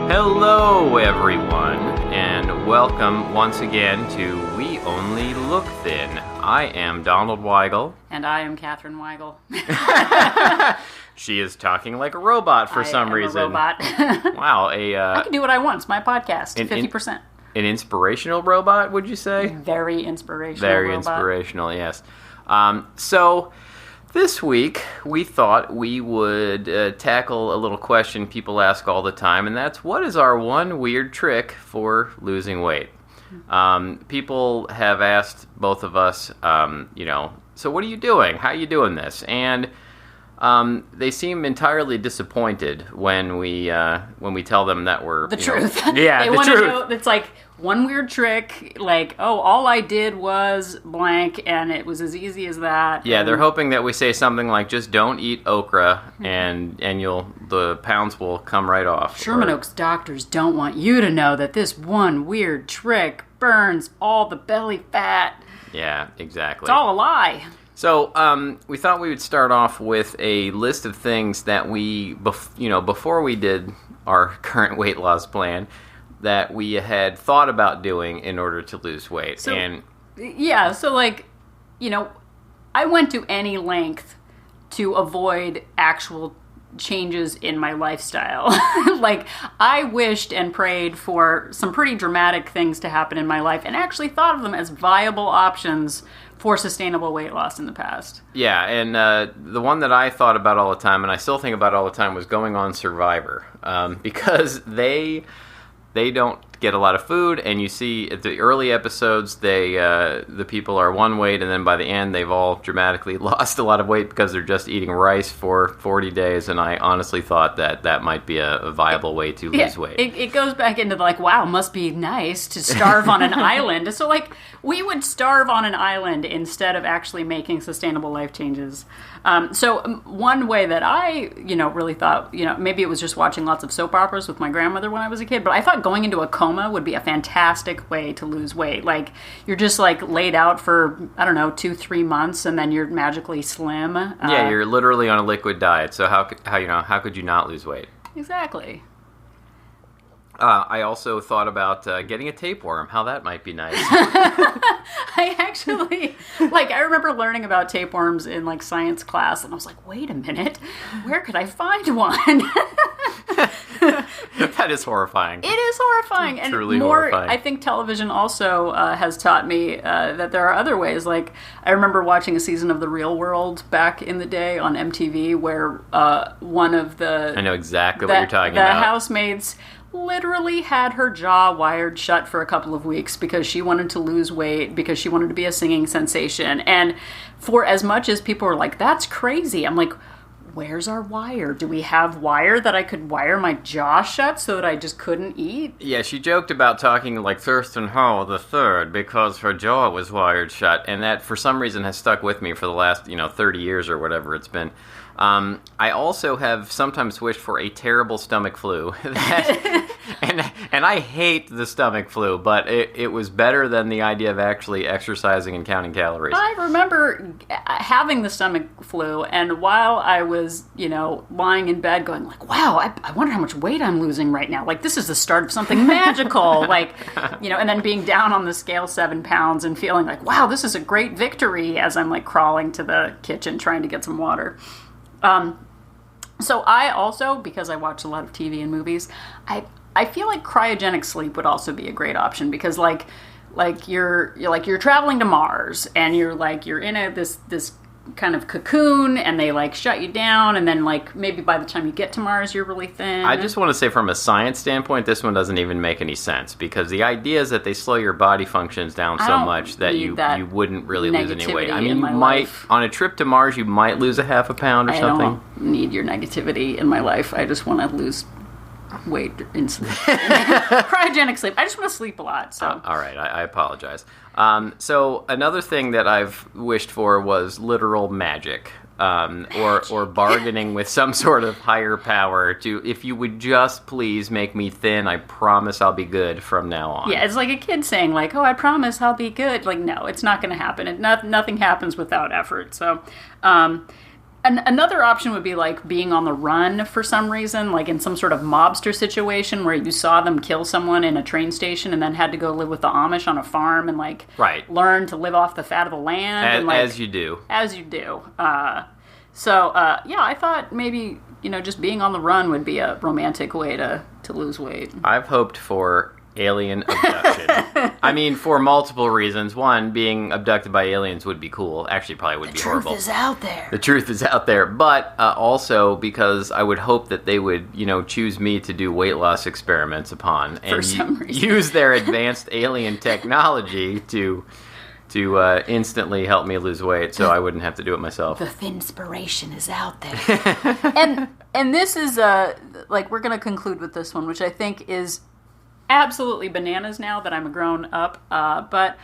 Hello, everyone, and welcome once again to We Only Look Thin. I am Donald Weigel. And I am Catherine Weigel. She is talking like a robot for some reason. A robot. Wow, I can do what I want. It's my podcast. 50%. An inspirational robot, would you say? Very inspirational. Very robot. inspirational, yes. So this week we thought we would tackle a little question people ask all the time, and that's, what is our one weird trick for losing weight? People have asked both of us, so what are you doing? How are you doing this? And they seem entirely disappointed when we tell them that we're the truth. Yeah, they the want truth. to know. It's like one weird trick, like, oh, all I did was blank, and it was as easy as that. Yeah, they're hoping that we say something like, just don't eat okra, and the pounds will come right off. Sherman Oaks doctors don't want you to know that this one weird trick burns all the belly fat. Yeah, exactly. It's all a lie. So we thought we would start off with a list of things that before we did our current weight loss plan, that we had thought about doing in order to lose weight. So I went to any length to avoid actual changes in my lifestyle. Like, I wished and prayed for some pretty dramatic things to happen in my life, and actually thought of them as viable options for sustainable weight loss in the past. Yeah, and the one that I thought about all the time, and I still think about all the time, was going on Survivor, because they don't get a lot of food, and you see at the early episodes, the people are one weight, and then by the end, they've all dramatically lost a lot of weight because they're just eating rice for 40 days, and I honestly thought that might be a viable way to lose weight. It goes back into wow, must be nice to starve on an island. So, we would starve on an island instead of actually making sustainable life changes. So one way that I, really thought, maybe it was just watching lots of soap operas with my grandmother when I was a kid, but I thought going into a coma would be a fantastic way to lose weight. Like, you're just laid out for, 2-3 months, and then you're magically slim. Yeah, you're literally on a liquid diet. So how could you not lose weight? Exactly. I also thought about getting a tapeworm, how that might be nice. I actually, I remember learning about tapeworms in, science class, and I was like, wait a minute, where could I find one? That is horrifying. It is horrifying. And truly horrifying. I think television also has taught me that there are other ways. I remember watching a season of The Real World back in the day on MTV, where one of the... I know exactly what you're talking about. The housemaids literally had her jaw wired shut for a couple of weeks because she wanted to lose weight, because she wanted to be a singing sensation. And for as much as people were like, that's crazy, I'm like, where's our wire? Do we have wire that I could wire my jaw shut so that I just couldn't eat? Yeah, she joked about talking like Thurston Howell III because her jaw was wired shut, and that for some reason has stuck with me for the last 30 years or whatever it's been. I also have sometimes wished for a terrible stomach flu, and I hate the stomach flu, but it was better than the idea of actually exercising and counting calories. I remember having the stomach flu, and while I was, lying in bed going wow, I wonder how much weight I'm losing right now. This is the start of something magical. And then being down on the scale 7 pounds and feeling wow, this is a great victory as I'm crawling to the kitchen trying to get some water. So I also, because I watch a lot of TV and movies, I feel like cryogenic sleep would also be a great option, because you're traveling to Mars, and you're in this kind of cocoon, and they shut you down, and then maybe by the time you get to Mars you're really thin. I just want to say, from a science standpoint, this one doesn't even make any sense, because the idea is that they slow your body functions down so much that you wouldn't really lose any weight. I mean, you might, on a trip to Mars, you might lose a half a pound or something. I don't need your negativity in my life. I just want to lose weight in sleep. Cryogenic sleep. I just want to sleep a lot. So all right, I apologize. So another thing that I've wished for was literal magic. Or bargaining with some sort of higher power to, if you would just please make me thin, I promise I'll be good from now on. Yeah, it's like a kid saying oh, I promise I'll be good. No, it's not going to happen. Nothing happens without effort. So, Another option would be like being on the run for some reason, like in some sort of mobster situation where you saw them kill someone in a train station and then had to go live with the Amish on a farm and like learn to live off the fat of the land. As you do. As you do. I thought maybe, just being on the run would be a romantic way to lose weight. I've hoped for alien abduction. I mean, for multiple reasons. One, being abducted by aliens would be cool. Actually, probably would be horrible. The truth is out there. The truth is out there. But also because I would hope that they would, choose me to do weight loss experiments upon. For some reason. Use their advanced alien technology to instantly help me lose weight so I wouldn't have to do it myself. The Thinspiration is out there. and this is, we're going to conclude with this one, which I think is absolutely bananas now that I'm a grown up, but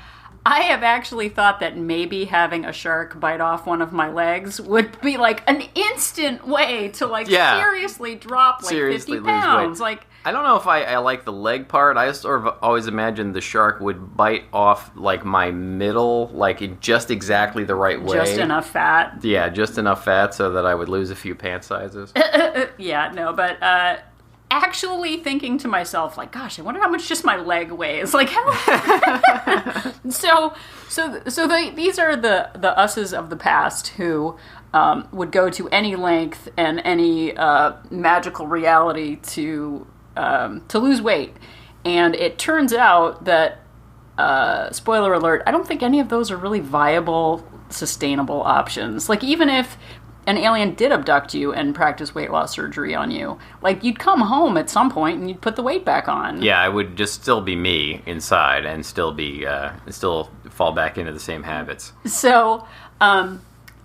I have actually thought that maybe having a shark bite off one of my legs would be like an instant way to seriously drop 50 pounds. Like, I don't know if I like the leg part. I sort of always imagined the shark would bite off like my middle, like in just exactly the right way. Just enough fat. Yeah, just enough fat so that I would lose a few pant sizes. But actually thinking to myself, like, gosh, I wonder how much just my leg weighs. Like, how? So these are the us's of the past who would go to any length and any magical reality to lose weight. And it turns out that, spoiler alert, I don't think any of those are really viable, sustainable options. Like, even if an alien did abduct you and practice weight loss surgery on you, like, you'd come home at some point and you'd put the weight back on. Yeah, I would just still be me inside and still fall back into the same habits. So,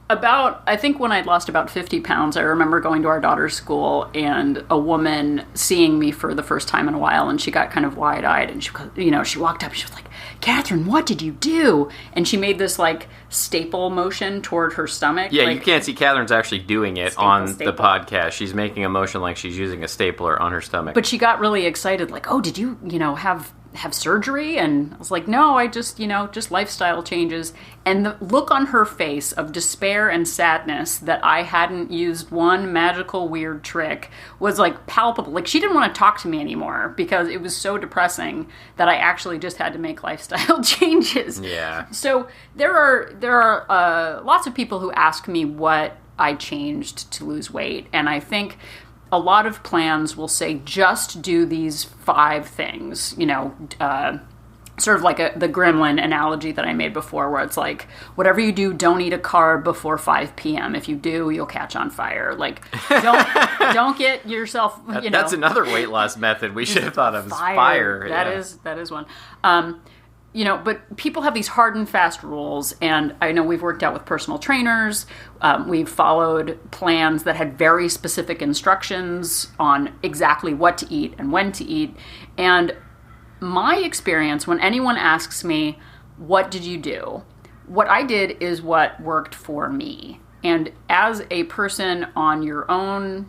I think when I'd lost about 50 pounds, I remember going to our daughter's school and a woman seeing me for the first time in a while, and she got kind of wide-eyed, and she walked up and she was like, "Catherine, what did you do?" And she made this like staple motion toward her stomach. Yeah, you can't see Catherine's actually doing it on the podcast. She's making a motion like she's using a stapler on her stomach. But she got really excited, like, "Oh, did you, have surgery?" And I was like, "No, I just lifestyle changes." And the look on her face of despair and sadness that I hadn't used one magical weird trick was like palpable. Like, she didn't want to talk to me anymore because it was so depressing that I actually just had to make lifestyle changes. Yeah. So there are lots of people who ask me what I changed to lose weight, and I think a lot of plans will say just do these 5 things, sort of like the gremlin analogy that I made before, where it's like, whatever you do, don't eat a carb before 5 p.m. If you do, you'll catch on fire. Like, don't get yourself, That's another weight loss method we should have thought of, fire. That is one. But people have these hard and fast rules, and I know we've worked out with personal trainers. We've followed plans that had very specific instructions on exactly what to eat and when to eat. And my experience, when anyone asks me, "What did you do?" what I did is what worked for me. And as a person on your own,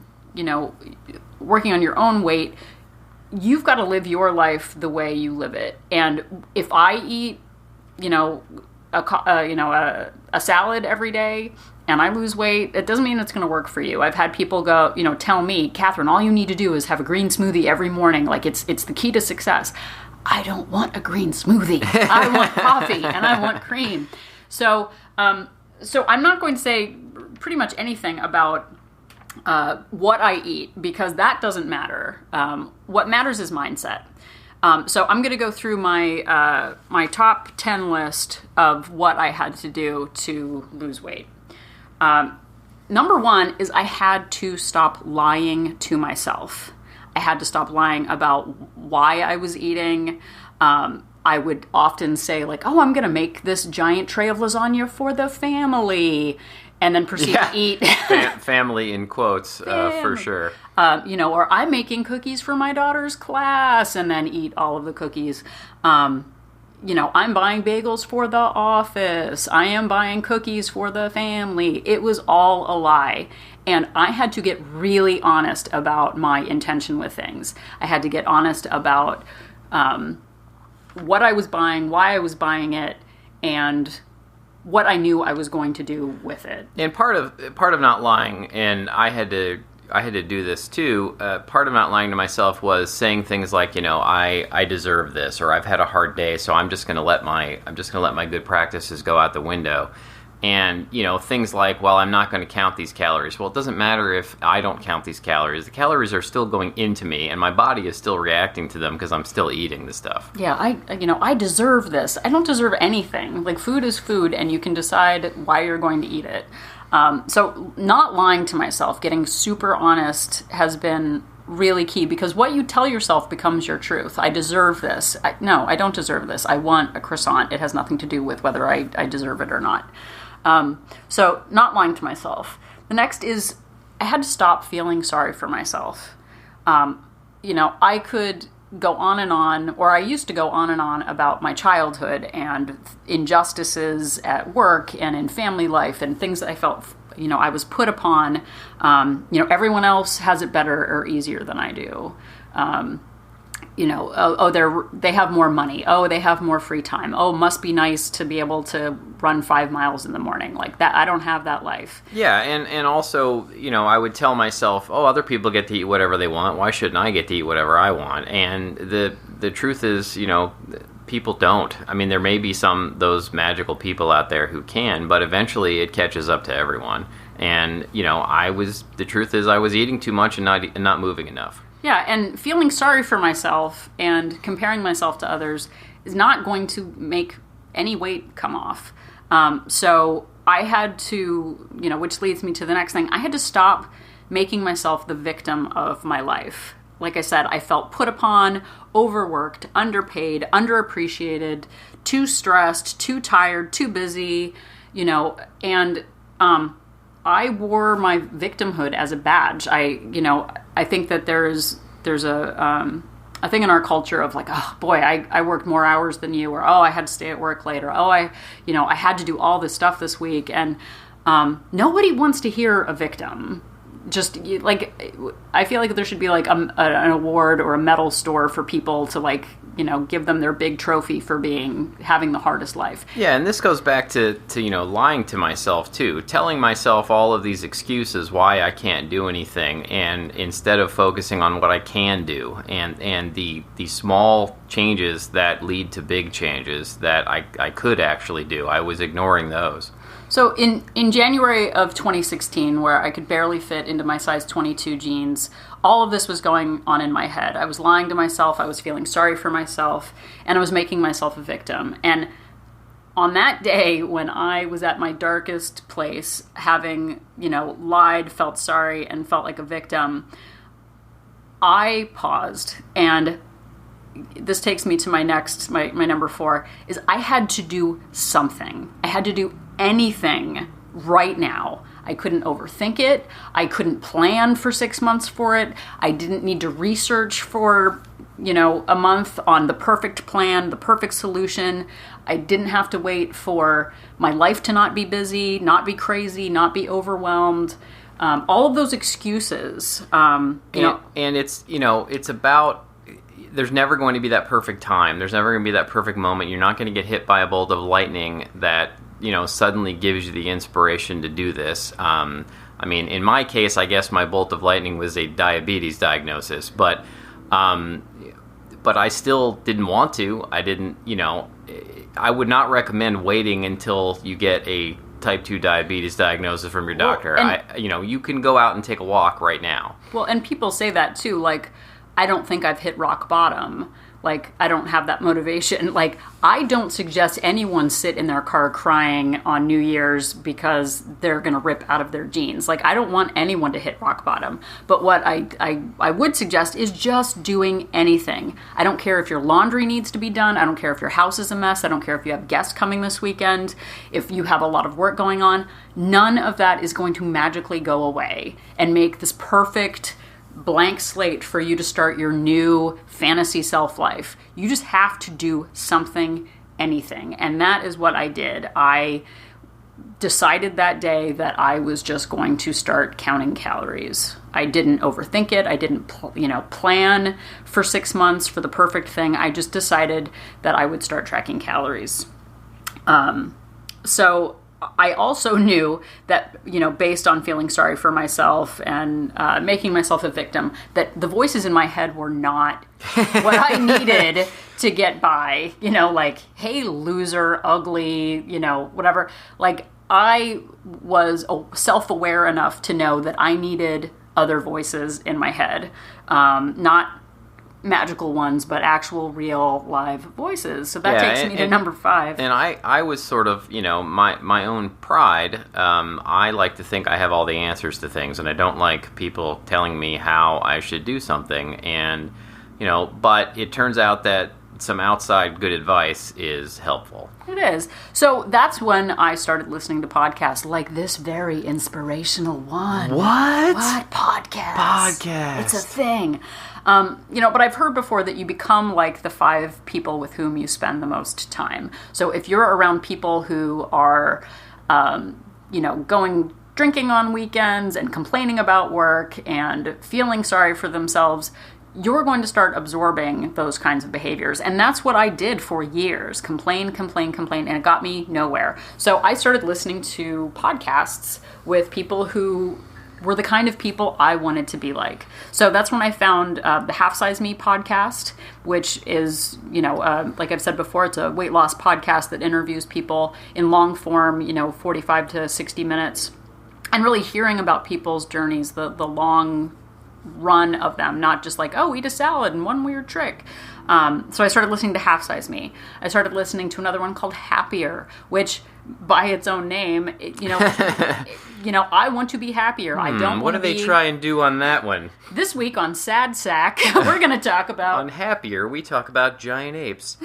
working on your own weight, you've got to live your life the way you live it. And if I eat, a salad every day and I lose weight, it doesn't mean it's going to work for you. I've had people go, tell me, "Catherine, all you need to do is have a green smoothie every morning. Like, it's the key to success." I don't want a green smoothie. I want coffee and I want cream. So I'm not going to say pretty much anything about what I eat, because that doesn't matter. What matters is mindset. So I'm going to go through my my top 10 list of what I had to do to lose weight. Number 1 is I had to stop lying to myself. I had to stop lying about why I was eating. I would often say, like, "Oh, I'm going to make this giant tray of lasagna for the family," and then proceed to eat. Family in quotes, for sure. Or I'm making cookies for my daughter's class, and then eat all of the cookies. I'm buying bagels for the office. I am buying cookies for the family. It was all a lie. And I had to get really honest about my intention with things. I had to get honest about what I was buying, why I was buying it, and what I knew I was going to do with it. And part of not lying, and I had to do this too. Part of not lying to myself was saying things like, I deserve this, or I've had a hard day, so I'm just going to let my good practices go out the window. And, things like, well, I'm not going to count these calories. Well, it doesn't matter if I don't count these calories. The calories are still going into me, and my body is still reacting to them because I'm still eating the stuff. Yeah, I deserve this. I don't deserve anything. Like, food is food, and you can decide why you're going to eat it. So not lying to myself, getting super honest has been really key, because what you tell yourself becomes your truth. I deserve this. No, I don't deserve this. I want a croissant. It has nothing to do with whether I deserve it or not. So not lying to myself. The next is I had to stop feeling sorry for myself. I could go on and on, or I used to go on and on about my childhood and injustices at work and in family life and things that I felt, I was put upon. Everyone else has it better or easier than I do. They have more money. Oh, they have more free time. Oh, must be nice to be able to run 5 miles in the morning. Like that, I don't have that life. Yeah, and also, I would tell myself, oh, other people get to eat whatever they want. Why shouldn't I get to eat whatever I want? And the truth is, people don't. I mean, there may be those magical people out there who can, but eventually it catches up to everyone. And, the truth is I was eating too much and not moving enough. Yeah, and feeling sorry for myself and comparing myself to others is not going to make any weight come off. So I had to, which leads me to the next thing, I had to stop making myself the victim of my life. Like I said, I felt put upon, overworked, underpaid, underappreciated, too stressed, too tired, too busy, and I wore my victimhood as a badge. I think that there's a thing in our culture of like, oh boy, I worked more hours than you, or oh, I had to stay at work late, or oh, I had to do all this stuff this week, and nobody wants to hear a victim. Just like, I feel like there should be like an award or a medal store for people to give them their big trophy for having the hardest life. Yeah, and this goes back to lying to myself too, telling myself all of these excuses why I can't do anything, and instead of focusing on what I can do and the small changes that lead to big changes that I could actually do, I was ignoring those. So in January of 2016, where I could barely fit into my size 22 jeans, all of this was going on in my head. I was lying to myself, I was feeling sorry for myself, and I was making myself a victim. And on that day, when I was at my darkest place, having, lied, felt sorry, and felt like a victim, I paused. And this takes me to my number 4, is I had to do something. I had to do anything right now. I couldn't overthink it. I couldn't plan for 6 months for it. I didn't need to research for, a month on the perfect plan, the perfect solution. I didn't have to wait for my life to not be busy, not be crazy, not be overwhelmed. All of those excuses, And it's about, there's never going to be that perfect time. There's never going to be that perfect moment. You're not going to get hit by a bolt of lightning that suddenly gives you the inspiration to do this. In my case, I guess my bolt of lightning was a diabetes diagnosis, but I still didn't want to. I didn't, I would not recommend waiting until you get a type 2 diabetes diagnosis from your doctor. You can go out and take a walk right now. Well, and people say that too, like, I don't think I've hit rock bottom. Like, I don't have that motivation. Like, I don't suggest anyone sit in their car crying on New Year's because they're going to rip out of their jeans. Like, I don't want anyone to hit rock bottom. But what I would suggest is just doing anything. I don't care if your laundry needs to be done. I don't care if your house is a mess. I don't care if you have guests coming this weekend. If you have a lot of work going on, none of that is going to magically go away and make this perfect blank slate for you to start your new fantasy self-life. You just have to do something, anything. And that is what I did. I decided that day that I was just going to start counting calories. I didn't overthink it. I didn't, plan for 6 months for the perfect thing. I just decided that I would start tracking calories. So I also knew that, based on feeling sorry for myself and making myself a victim, that the voices in my head were not what I needed to get by. Like, hey, loser, ugly, whatever. Like, I was self-aware enough to know that I needed other voices in my head, not magical ones, but actual, real, live voices. So that takes me to number 5. And I was sort of, my own pride. I like to think I have all the answers to things, and I don't like people telling me how I should do something. And, but it turns out that some outside good advice is helpful. It is. So that's when I started listening to podcasts like this very inspirational one. What? Podcast. It's a thing. But I've heard before that you become like the 5 people with whom you spend the most time. So if you're around people who are, going drinking on weekends and complaining about work and feeling sorry for themselves, you're going to start absorbing those kinds of behaviors. And that's what I did for years. Complain, and it got me nowhere. So I started listening to podcasts with people who were the kind of people I wanted to be like. So that's when I found the Half Size Me podcast, which is, like I've said before, it's a weight loss podcast that interviews people in long form, 45 to 60 minutes, and really hearing about people's journeys, the long run of them, not just like, oh, eat a salad and one weird trick. So I started listening to Half Size Me. I started listening to another one called Happier, which by its own name, I want to be happier. I don't want to be... What do they try and do on that one? This week on Sad Sack, we're going to talk about... On Happier, we talk about giant apes.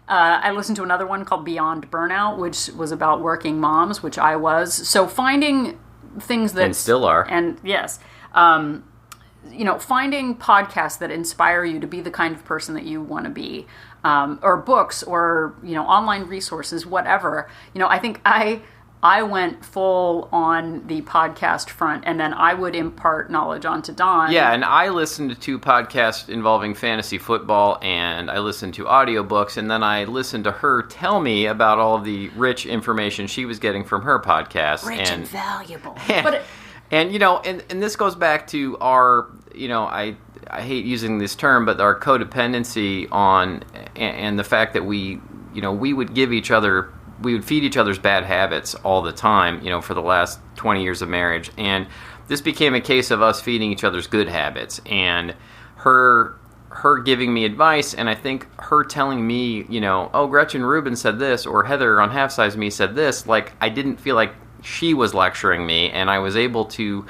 I listened to another one called Beyond Burnout, which was about working moms, which I was. So finding things that... And still are. And yes. Finding podcasts that inspire you to be the kind of person that you want to be, or books, or, online resources, whatever. I think I went full on the podcast front, and then I would impart knowledge onto Dawn. Yeah, and I listened to podcasts involving fantasy football, and I listened to audiobooks, and then I listened to her tell me about all of the rich information she was getting from her podcast. Rich and valuable. And this goes back to our, I hate using this term, but our codependency on, and the fact that we would give each other, we would feed each other's bad habits all the time, for the last 20 years of marriage. And this became a case of us feeding each other's good habits, and her giving me advice, and I think her telling me, oh, Gretchen Rubin said this, or Heather on Half Size Me said this, like, I didn't feel like she was lecturing me, and I was able to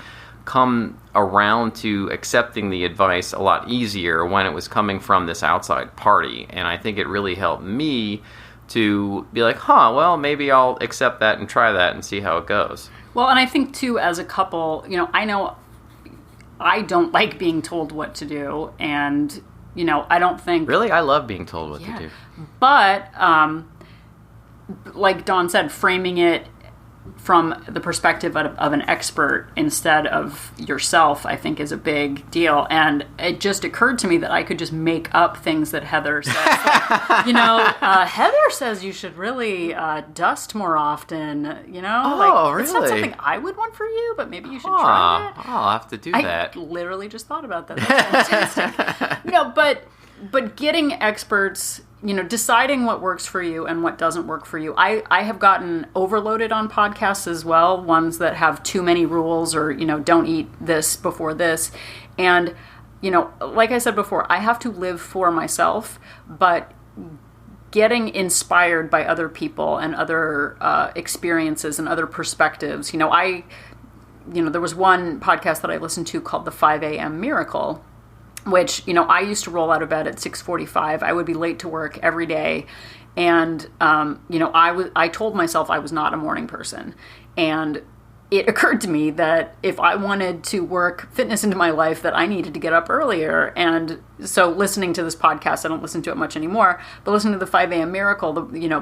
come around to accepting the advice a lot easier when it was coming from this outside party. And I think it really helped me to be like, well, maybe I'll accept that and try that and see how it goes. Well, and I think, too, as a couple, I know I don't like being told what to do, and, I don't think... Really? I love being told what to do. But, like Dawn said, framing it from the perspective of an expert instead of yourself, I think, is a big deal. And it just occurred to me that I could just make up things that Heather says. Like, Heather says you should really dust more often, Oh, really? It's not something I would want for you, but maybe you should try it. I'll have to do that. I literally just thought about that. That's fantastic. But getting experts... deciding what works for you and what doesn't work for you. I have gotten overloaded on podcasts as well, ones that have too many rules or, don't eat this before this. And, like I said before, I have to live for myself, but getting inspired by other people and other experiences and other perspectives. There was one podcast that I listened to called The 5 a.m. Miracle, which, I used to roll out of bed at 6:45. I would be late to work every day. And, I told myself I was not a morning person. And it occurred to me that if I wanted to work fitness into my life, that I needed to get up earlier. And so listening to this podcast, I don't listen to it much anymore, but listening to the 5 a.m. Miracle,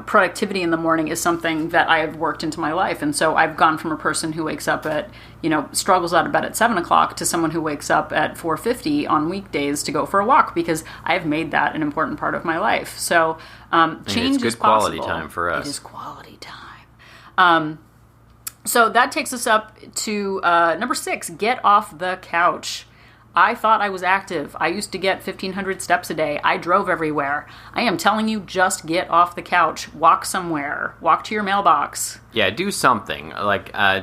productivity in the morning is something that I have worked into my life. And so I've gone from a person who wakes up at, struggles out of bed at 7 o'clock to someone who wakes up at 4:50 on weekdays to go for a walk, because I have made that an important part of my life. So change is possible. It's good quality time for us. It is quality time. So that takes us up to number 6, get off the couch. I thought I was active. I used to get 1,500 steps a day. I drove everywhere. I am telling you, just get off the couch. Walk somewhere. Walk to your mailbox. Yeah, do something.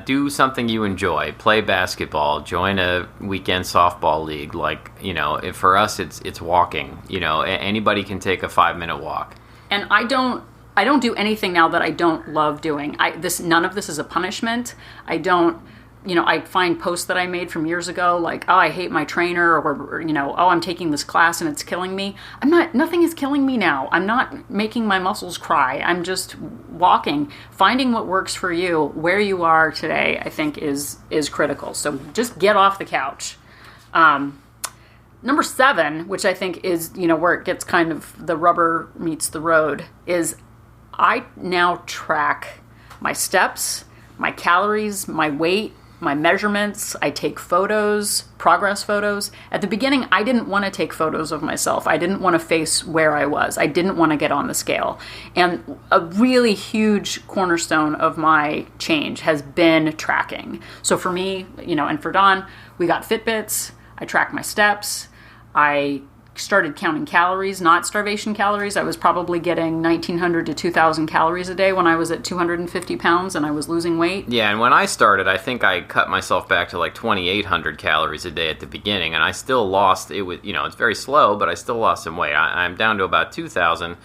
Do something you enjoy. Play basketball. Join a weekend softball league. For us, it's walking. Anybody can take a 5-minute walk. And I don't do anything now that I don't love doing. None of this is a punishment. I find posts that I made from years ago, like, oh, I hate my trainer, or oh, I'm taking this class and it's killing me. Nothing is killing me now. I'm not making my muscles cry. I'm just walking. Finding what works for you, where you are today, I think is critical. So just get off the couch. Number 7, which I think is, where it gets kind of the rubber meets the road, is I now track my steps, my calories, my weight, my measurements. I take photos, progress photos. At the beginning, I didn't want to take photos of myself. I didn't want to face where I was. I didn't want to get on the scale. And a really huge cornerstone of my change has been tracking. So for me, and for Dawn, we got Fitbits. I track my steps. I started counting calories, not starvation calories. I was probably getting 1,900 to 2,000 calories a day when I was at 250 pounds and I was losing weight. Yeah, and when I started, I think I cut myself back to 2,800 calories a day at the beginning, and I still lost, it's very slow, but I still lost some weight. I'm down to about 2,000,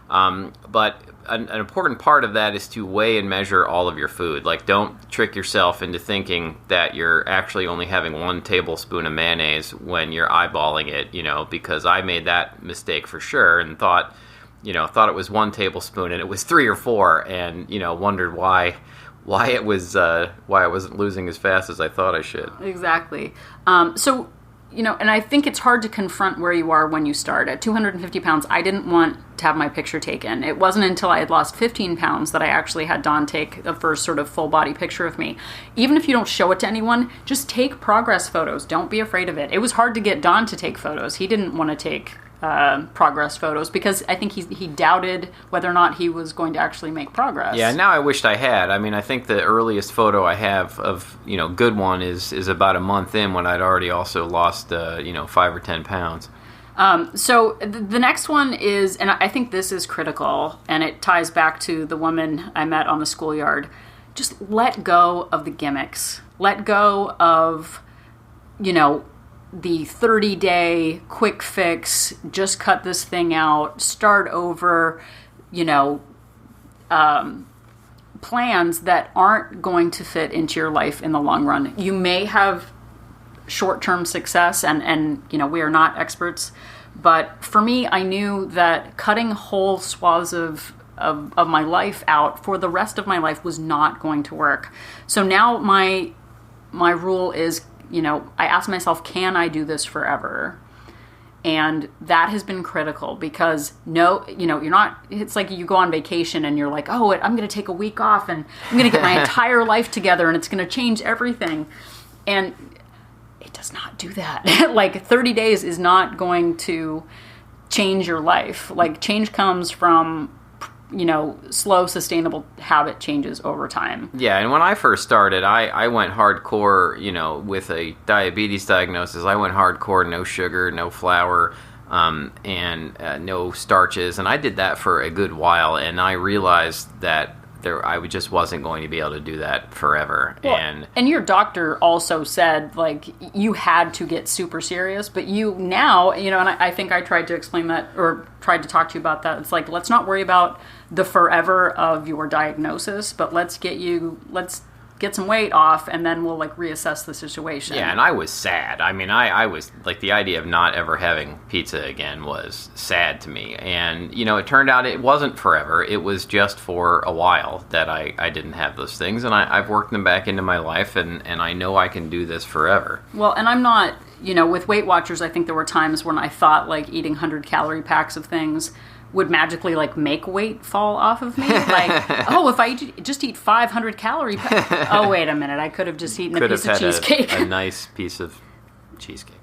but an important part of that is to weigh and measure all of your food. Don't trick yourself into thinking that you're actually only having 1 tablespoon of mayonnaise when you're eyeballing it, because I made that mistake for sure and thought it was 1 tablespoon and it was 3 or 4, and, wondered why I wasn't losing as fast as I thought I should. Exactly. And I think it's hard to confront where you are when you start. At 250 pounds, I didn't want to have my picture taken. It wasn't until I had lost 15 pounds that I actually had Dawn take the first sort of full body picture of me. Even if you don't show it to anyone, just take progress photos. Don't be afraid of it. It was hard to get Dawn to take photos. He didn't want to take progress photos because I think he doubted whether or not he was going to actually make progress. Yeah, now I wished I had. I think the earliest photo I have of, good one is about a month in when I'd already also lost, 5 or 10 pounds. So the next one is, and I think this is critical, and it ties back to the woman I met on the schoolyard. Just let go of the gimmicks. Let go of, the 30-day quick fix, just cut this thing out, start over, plans that aren't going to fit into your life in the long run. You may have short-term success, and we are not experts, but for me, I knew that cutting whole swaths of my life out for the rest of my life was not going to work. So now my rule is, I ask myself, can I do this forever? And that has been critical because you're not, it's like you go on vacation and you're like, oh, I'm going to take a week off and I'm going to get my entire life together and it's going to change everything. And it does not do that. 30 days is not going to change your life. Change comes from slow, sustainable habit changes over time. Yeah, and when I first started, I went hardcore, with a diabetes diagnosis. I went hardcore, no sugar, no flour, and no starches. And I did that for a good while, and I realized that I just wasn't going to be able to do that forever. Well, and your doctor also said, you had to get super serious, but you now, and I think I tried to explain that, or tried to talk to you about that. It's let's not worry about the forever of your diagnosis, but let's get get some weight off, and then we'll like reassess the situation. Yeah, and I was sad. I mean, I was like, the idea of not ever having pizza again was sad to me. And, you know, it turned out it wasn't forever. It was just for a while that I didn't have those things, and I've worked them back into my life, and I know I can do this forever. Well, and I'm not, you know, with Weight Watchers, I think there were times when I thought like eating 100-calorie packs of things would magically like make weight fall off of me. Like, oh, if I just eat 500-calorie oh, wait a minute, I could have just eaten a piece of cheesecake. A nice piece of cheesecake.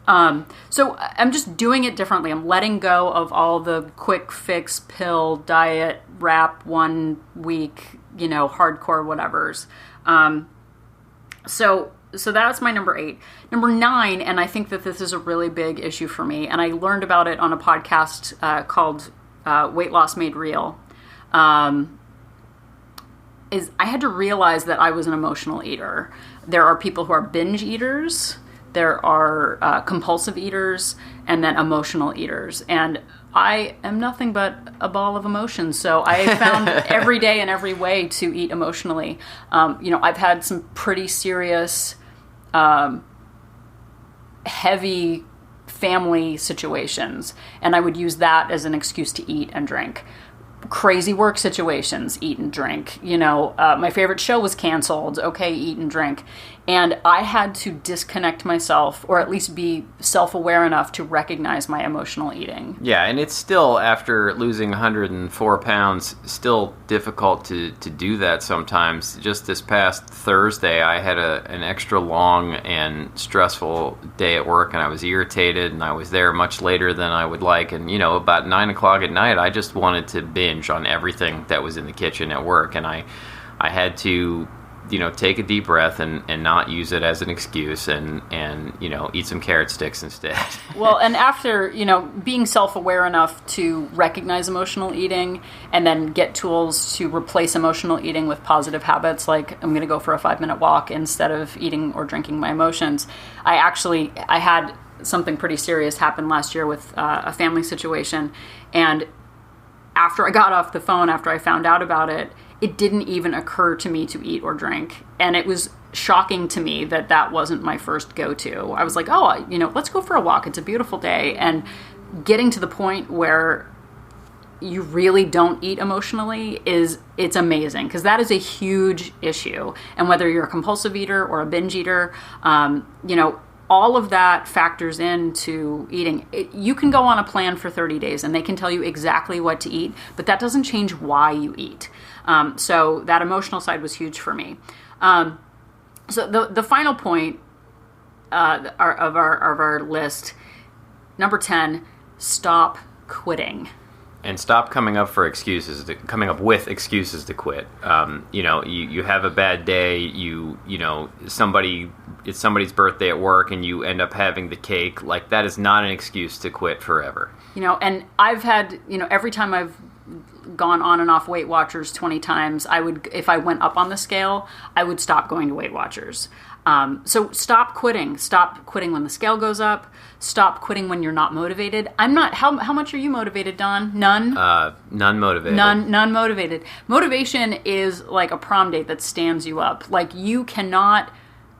So I'm just doing it differently. I'm letting go of all the quick fix pill diet wrap 1 week, you know, hardcore whatevers. So that's my number 8. Number 9, and I think that this is a really big issue for me, and I learned about it on a podcast called Weight Loss Made Real, is I had to realize that I was an emotional eater. There are people who are binge eaters, there are compulsive eaters, and then emotional eaters. And I am nothing but a ball of emotions. So I found every day and every way to eat emotionally. You know, I've had some pretty serious, heavy family situations, and I would use that as an excuse to eat and drink. Crazy work situations, eat and drink. You know, my favorite show was canceled. Okay, eat and drink. And I had to disconnect myself, or at least be self-aware enough to recognize my emotional eating. Yeah, and it's still, after losing 104 pounds, still difficult to do that sometimes. Just this past Thursday, I had an extra long and stressful day at work, and I was irritated, and I was there much later than I would like. And, you know, about 9 o'clock at night, I just wanted to binge on everything that was in the kitchen at work, and I had to, you know, take a deep breath and not use it as an excuse, and you know, eat some carrot sticks instead. Well, and after, you know, being self-aware enough to recognize emotional eating and then get tools to replace emotional eating with positive habits, like I'm going to go for a 5-minute walk instead of eating or drinking my emotions, I had something pretty serious happen last year with a family situation, and after I got off the phone, after I found out about it, it didn't even occur to me to eat or drink. And it was shocking to me that that wasn't my first go-to. I was like, oh, you know, let's go for a walk. It's a beautiful day. And getting to the point where you really don't eat emotionally it's amazing, because that is a huge issue. And whether you're a compulsive eater or a binge eater, you know, all of that factors into eating. You can go on a plan for 30 days and they can tell you exactly what to eat, but that doesn't change why you eat. So that emotional side was huge for me. So the final point of our list, number 10, stop quitting. And stop coming up with excuses to quit. You know, you have a bad day. You know, it's somebody's birthday at work, and you end up having the cake. Like, that is not an excuse to quit forever. You know, and I've had, you know, every time I've gone on and off Weight Watchers 20 times, if I went up on the scale, I would stop going to Weight Watchers. So stop quitting. Stop quitting when the scale goes up. Stop quitting when you're not motivated. I'm not. How much are you motivated, Don? None? None motivated. None motivated. Motivation is like a prom date that stands you up. Like, you cannot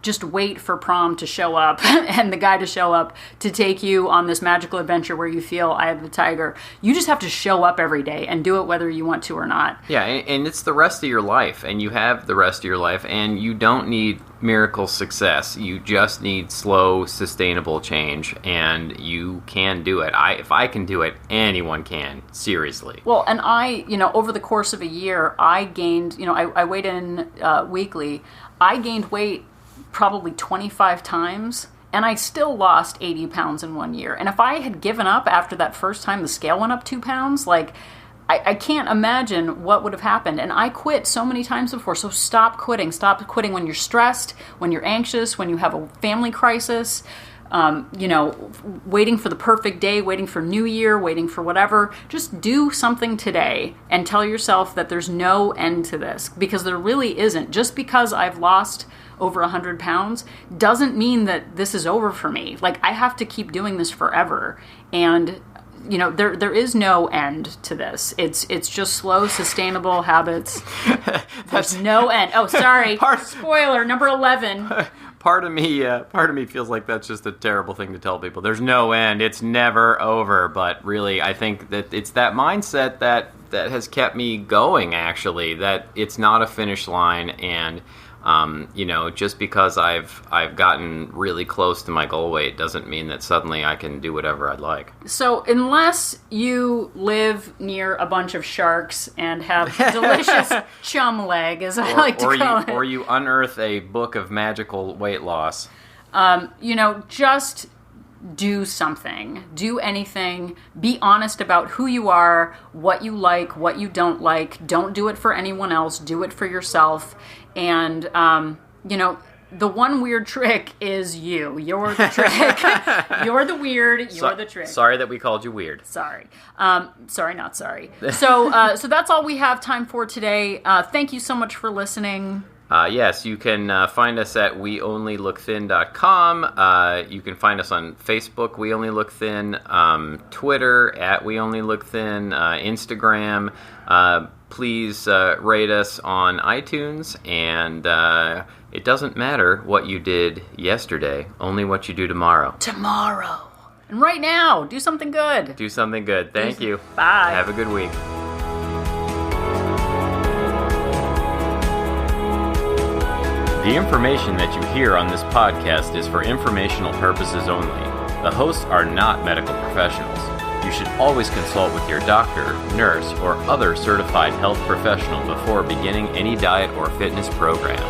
just wait for prom to show up and the guy to show up to take you on this magical adventure where you feel eye of the tiger. You just have to show up every day and do it whether you want to or not. Yeah, and it's the rest of your life, and you have the rest of your life, and you don't need miracle success. You just need slow, sustainable change, and you can do it. If I can do it, anyone can. Seriously. Well, and over the course of a year, I gained, I weighed in weekly. I gained weight probably 25 times, and I still lost 80 pounds in 1 year. And if I had given up after that first time the scale went up 2 pounds, like, I can't imagine what would have happened. And I quit so many times before. So stop quitting. Stop quitting when you're stressed, when you're anxious, when you have a family crisis, waiting for the perfect day, waiting for New Year, waiting for whatever. Just do something today and tell yourself that there's no end to this, because there really isn't. Just because I've lost over 100 pounds doesn't mean that this is over for me. Like, I have to keep doing this forever. And there is no end to this. It's just slow, sustainable habits. There's no end. Oh, sorry. Spoiler, number 11. Part of me feels like that's just a terrible thing to tell people. There's no end. It's never over. But really, I think that it's that mindset that has kept me going, actually, that it's not a finish line. And, just because I've gotten really close to my goal weight doesn't mean that suddenly I can do whatever I'd like. So unless you live near a bunch of sharks and have delicious chum leg, as I like to call it. Or you unearth a book of magical weight loss. Just do something. Do anything. Be honest about who you are, what you like, what you don't like. Don't do it for anyone else. Do it for yourself. And, the one weird trick is you. You're the trick. You're the weird. You're the trick. Sorry that we called you weird. Sorry. Sorry, not sorry. So that's all we have time for today. Thank you so much for listening. Yes, you can find us at weonlylookThin.com. You can find us on Facebook, We Only Look Thin, Twitter, at We Only Look Thin, Instagram. Please rate us on iTunes, and it doesn't matter what you did yesterday, only what you do tomorrow. Tomorrow. And right now, do something good. Do something good. Thank you. Bye. Have a good week. The information that you hear on this podcast is for informational purposes only. The hosts are not medical professionals. You should always consult with your doctor, nurse, or other certified health professional before beginning any diet or fitness program.